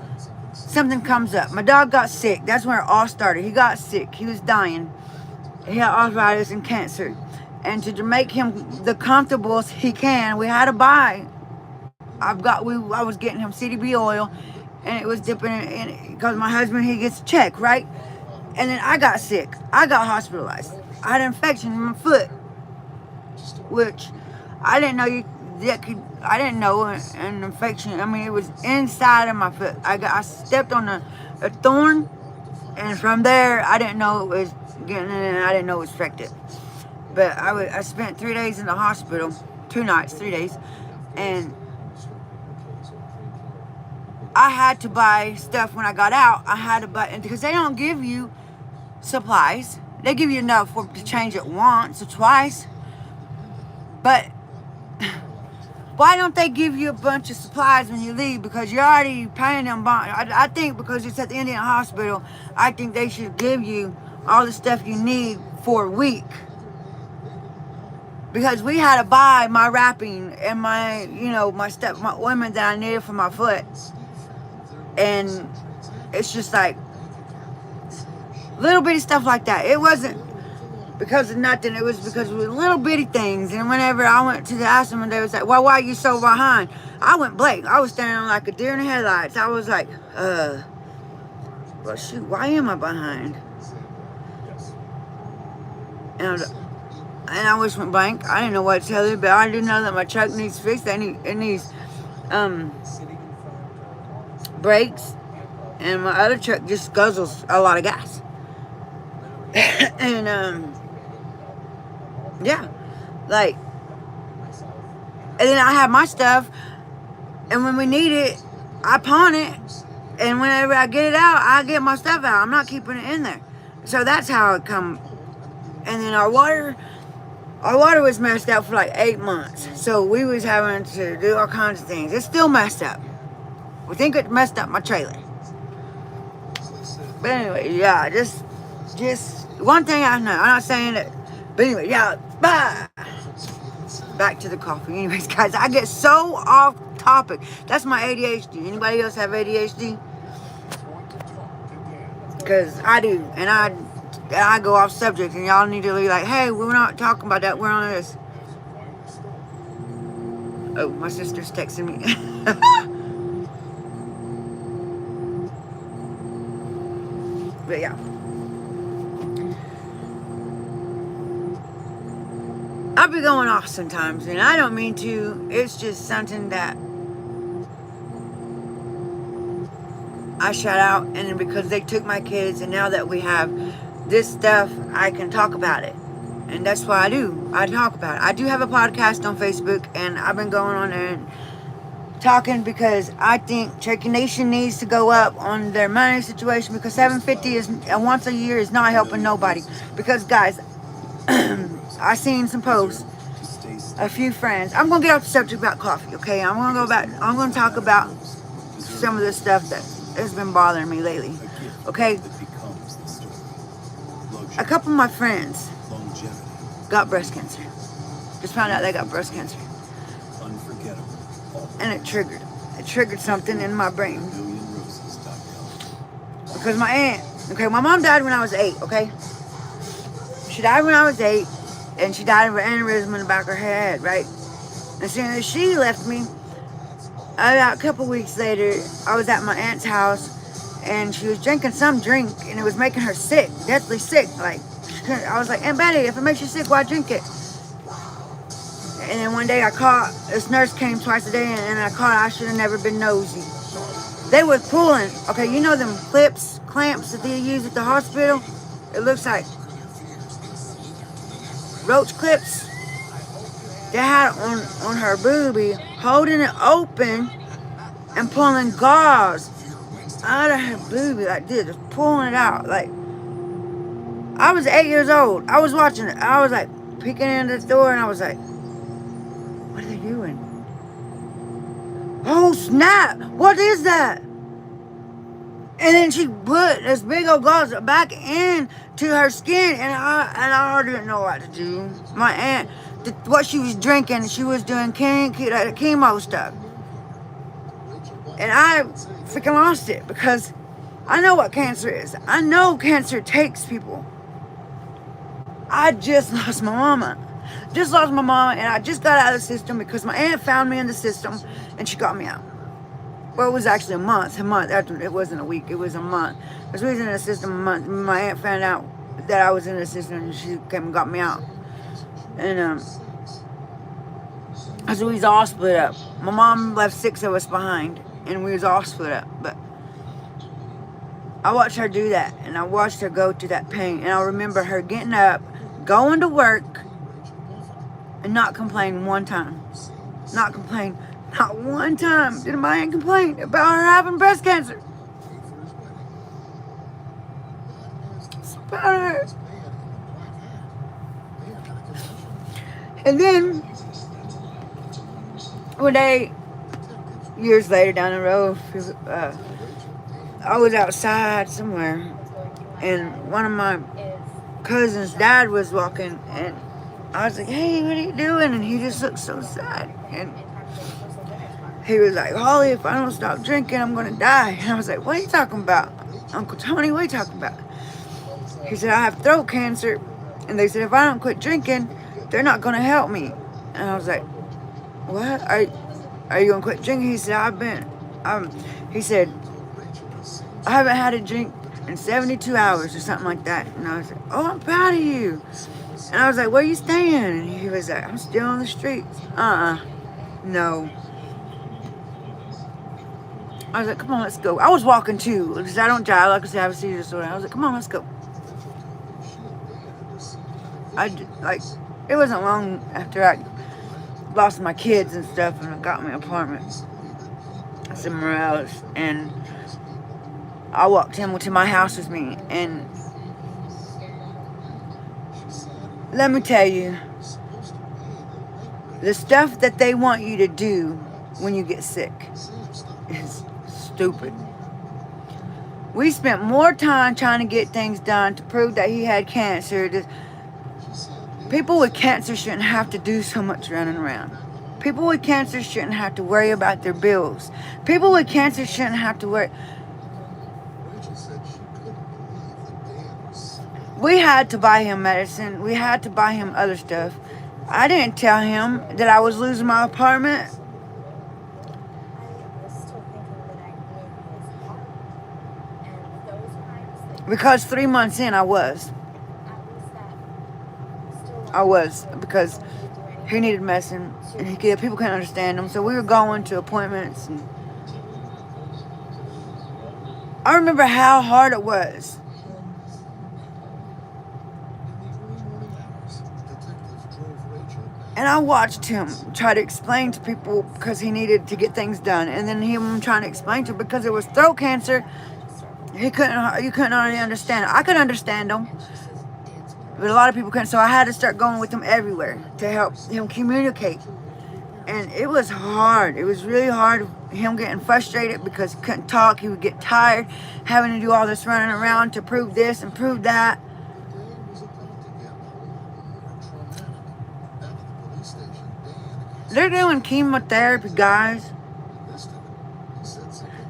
something comes up. My dog got sick. That's when it all started. He got sick. He was dying. He had arthritis and cancer. And to make him the comfortables he can, we had to buy. I was getting him CDB oil, and it was dipping in because my husband, he gets checked, right? And then I got sick. I got hospitalized. I had an infection in my foot, which I didn't know I didn't know an infection. I mean, it was inside of my foot. I stepped on a thorn, and from there, I didn't know it was getting in. I didn't know it was infected. But I spent 3 days in the hospital, 2 nights, 3 days, and I had to buy stuff when I got out. I had to buy, because they don't give you supplies. They give you enough to change it once or twice. But why don't they give you a bunch of supplies when you leave? Because you're already paying them. I think because it's at the Indian hospital, I think they should give you all the stuff you need for a week. Because we had to buy my wrapping and my ointment that I needed for my foot. And it's just like little bitty stuff like that. It wasn't because of nothing. It was because of little bitty things. And whenever I went to ask them, and they was like, well, why are you so behind? I went blank. I was standing on like a deer in the headlights. I was like, well, shoot, why am I behind? And I just went blank. I didn't know what to tell you, but I do know that my truck needs fixed. It needs brakes, and my other truck just guzzles a lot of gas. And yeah, like, and then I have my stuff, and when we need it, I pawn it, and whenever I get it out, I get my stuff out. I'm not keeping it in there. So that's how it come. And then our water was messed up for like 8 months. So we was having to do all kinds of things. It's still messed up. We think it messed up my trailer. But anyway, yeah, just one thing I know. I'm not saying it, but anyway, yeah, bye. Back to the coffee. Anyways, guys, I get so off topic. That's my ADHD. Anybody else have ADHD? Because I do, and I go off subject, and y'all need to be like, hey, we're not talking about that. We're on this. Oh, my sister's texting me. But yeah. I'll be going off sometimes, and I don't mean to. It's just something that I shout out, and then because they took my kids, and now that we have this stuff, I can talk about it. And that's what I do. I talk about it. I do have a podcast on Facebook, and I've been going on there and talking because I think Cherokee Nation needs to go up on their money situation, because $750 is once a year is not helping nobody. Because guys, I seen some posts, a few friends. I'm gonna get off the subject about coffee, okay? I'm gonna talk about some of the stuff that has been bothering me lately, okay? A couple of my friends got breast cancer. Just found out they got breast cancer. And it triggered something in my brain. Because my aunt, okay, my mom died when I was 8, okay? She died when I was 8, and she died of an aneurysm in the back of her head, right? And as soon as she left me, about a couple weeks later, I was at my aunt's house, and she was drinking some drink, and it was making her sick, deathly sick. Like, I was like, Aunt Betty, if it makes you sick, why drink it? And then one day this nurse came twice a day, and I should have never been nosy. They was pulling, okay, you know them clamps that they use at the hospital? It looks like roach clips. They had it on her boobie, holding it open and pulling gauze out of her boobie like this, just pulling it out. Like, I was 8 years old. I was watching it. I was like peeking into the door, and I was like, what are they doing? Oh snap! What is that? And then she put this big old gauze back into her skin, and I didn't know what to do. My aunt, what she was drinking, she was doing chemo stuff. And I freaking lost it, because I know what cancer is. I know cancer takes people. I just lost my mama. And I just got out of the system because my aunt found me in the system, and she got me out. Well, it was actually a month after. It wasn't a week, it was a month. Because we was in the system a month. My aunt found out that I was in the system, and she came and got me out. And so we was all split up. My mom left 6 of us behind, and we was all split up. But I watched her do that, and I watched her go through that pain. And I remember her getting up, going to work, and not complain one time. Not complain. Not one time did my aunt complain about her having breast cancer. It's about her. And then, one day, years later down the road, I was outside somewhere, and one of my cousin's dad was walking, and I was like, hey, what are you doing? And he just looked so sad. And he was like, Holly, if I don't stop drinking, I'm going to die. And I was like, what are you talking about? Uncle Tony, what are you talking about? He said, I have throat cancer, And they said, if I don't quit drinking, they're not going to help me. And I was like, what? Are you going to quit drinking? He said, he said, I haven't had a drink in 72 hours or something like that. And I was like, oh, I'm proud of you. And I was like, where you staying? And he was like, I'm still on the streets. No. I was like, come on, let's go. I was walking too, because I don't drive. Like I said, I have a seizure disorder. I was like, come on, let's go. It wasn't long after I lost my kids and stuff, and I got my apartment. Some Morales, and I walked him to my house with me, and let me tell you, the stuff that they want you to do when you get sick is stupid. We spent more time trying to get things done to prove that he had cancer. People with cancer shouldn't have to do so much running around. People with cancer shouldn't have to worry about their bills. People with cancer shouldn't have to worry. We had to buy him medicine. We had to buy him other stuff. I didn't tell him that I was losing my apartment. Because 3 months in, I was, because he needed medicine, and people couldn't understand him, so we were going to appointments, and I remember how hard it was. And I watched him try to explain to people because he needed to get things done, and then him trying to explain to him because it was throat cancer. You couldn't already understand it. I could understand him, but a lot of people couldn't. So I had to start going with him everywhere to help him communicate. And it was hard. It was really hard. Him getting frustrated because he couldn't talk. He would get tired, having to do all this running around to prove this and prove that. They're doing chemotherapy, guys.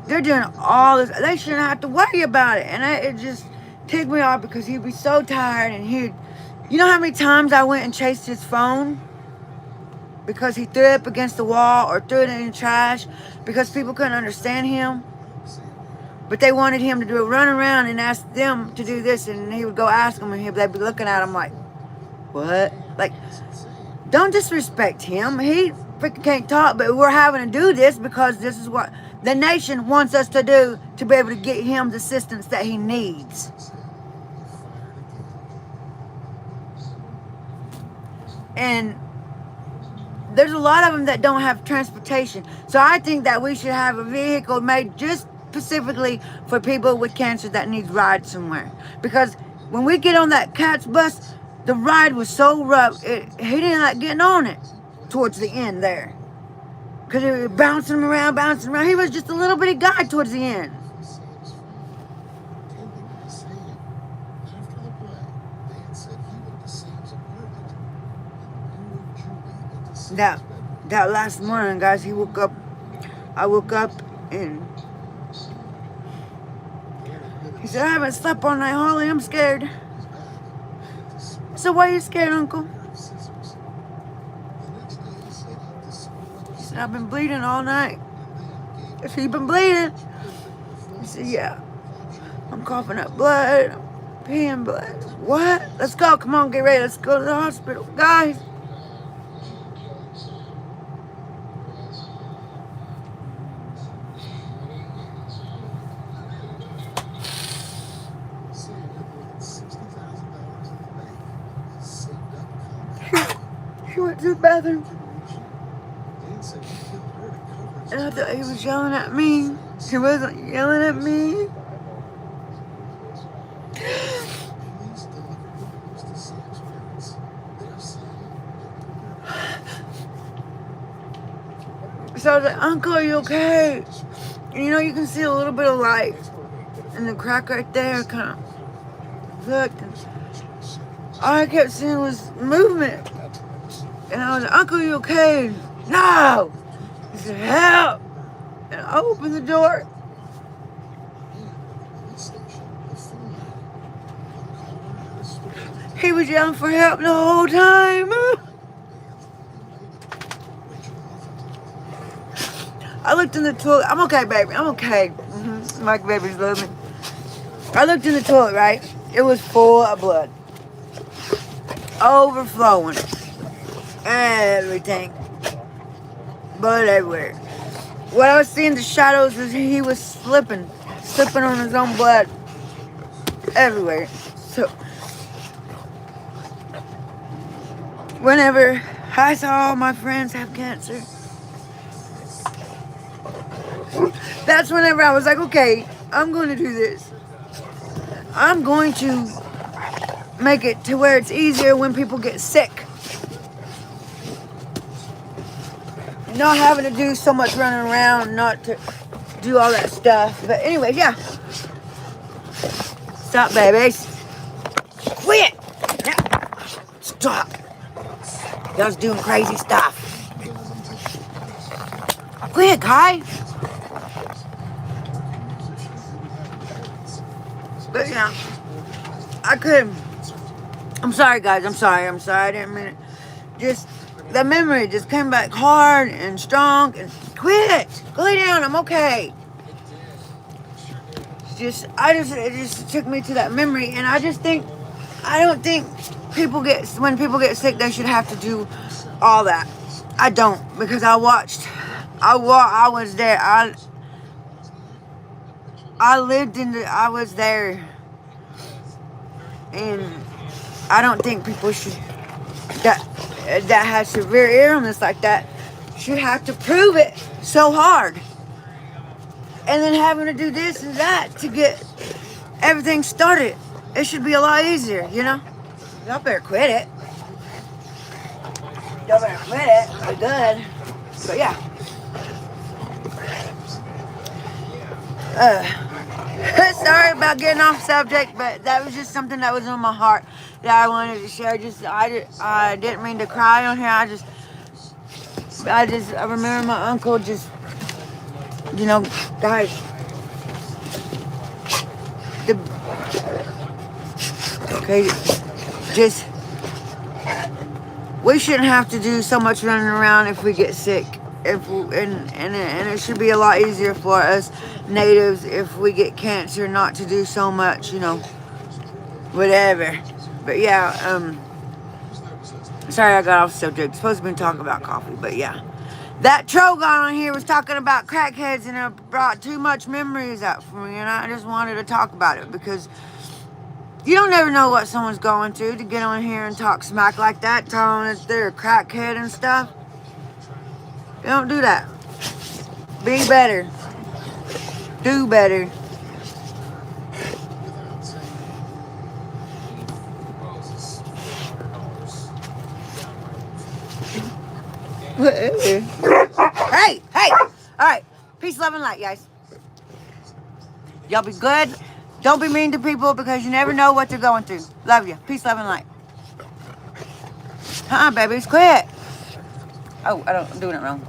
They're doing all this. They shouldn't have to worry about it. And it just ticked me off because he'd be so tired. And you know how many times I went and chased his phone? Because he threw it up against the wall or threw it in the trash because people couldn't understand him. But they wanted him to do a run around and ask them to do this. And he would go ask them, and they'd be looking at him like, what? Like, don't disrespect him. He freaking can't talk, but we're having to do this because this is what the nation wants us to do to be able to get him the assistance that he needs. And there's a lot of them that don't have transportation. So I think that we should have a vehicle made just specifically for people with cancer that need rides somewhere. Because when we get on that cat's bus, the ride was so rough, he didn't like getting on it towards the end there. Because it was bouncing him around. He was just a little bitty guy towards the end. That last morning, guys, I woke up and he said, I haven't slept all night, Holly, I'm scared. I said, why are you scared, Uncle? He said, I've been bleeding all night. I said, you've been bleeding? He said, yeah. I'm coughing up blood. I'm peeing blood. What? Let's go. Come on, get ready. Let's go to the hospital. Guys. He went to the bathroom. And I thought he was yelling at me. He wasn't yelling at me. So I was like, Uncle, are you okay? And you can see a little bit of light in the crack right there. Kind of looked. And all I kept seeing was movement. And I was like, Uncle, you okay? No! He said, help! And I opened the door. He was yelling for help the whole time. I looked in the toilet. I'm okay, baby. I'm okay. My baby's love me. I looked in the toilet, right? It was full of blood. Overflowing. Everything. Blood everywhere. What I was seeing the shadows is he was slipping on his own blood everywhere. So whenever I saw all my friends have cancer, that's whenever I was like, okay, I'm going to do this. I'm going to make it to where it's easier when people get sick. Not having to do so much running around, not to do all that stuff. But anyway, yeah. Stop, babies. Quit! Now, stop. Y'all's doing crazy stuff. Quit, Kai. But yeah, I couldn't. I'm sorry, guys. I'm sorry. I didn't mean it. Just the memory just came back hard and strong. And quit. Go lay down. I'm okay. It just took me to that memory, and I don't think when people get sick, they should have to do all that. I don't, because I was there. I was there, and I don't think people that has severe illness like that should have to prove it so hard. And then having to do this and that to get everything started. It should be a lot easier, you know? Y'all better quit it. Y'all better quit it. We're good. But yeah. Sorry about getting off subject, but that was just something that was on my heart that I wanted to share. I didn't mean to cry on here. I remember my uncle just, you know, guys. We shouldn't have to do so much running around if we get sick. And it should be a lot easier for us natives if we get cancer not to do so much, you know, whatever. But yeah, sorry I got off subject. Supposed to be talking about coffee, but yeah. That Trogon on here was talking about crackheads, and it brought too much memories up for me, and I just wanted to talk about it because you don't never know what someone's going to get on here and talk smack like that, telling us they're a crackhead and stuff. You don't do that. Be better. Do better. Hey! Alright. Peace, love, and light, guys. Y'all be good. Don't be mean to people because you never know what they're going through. Love you. Peace, love, and light. Babies, quit. Oh, I'm doing it wrong.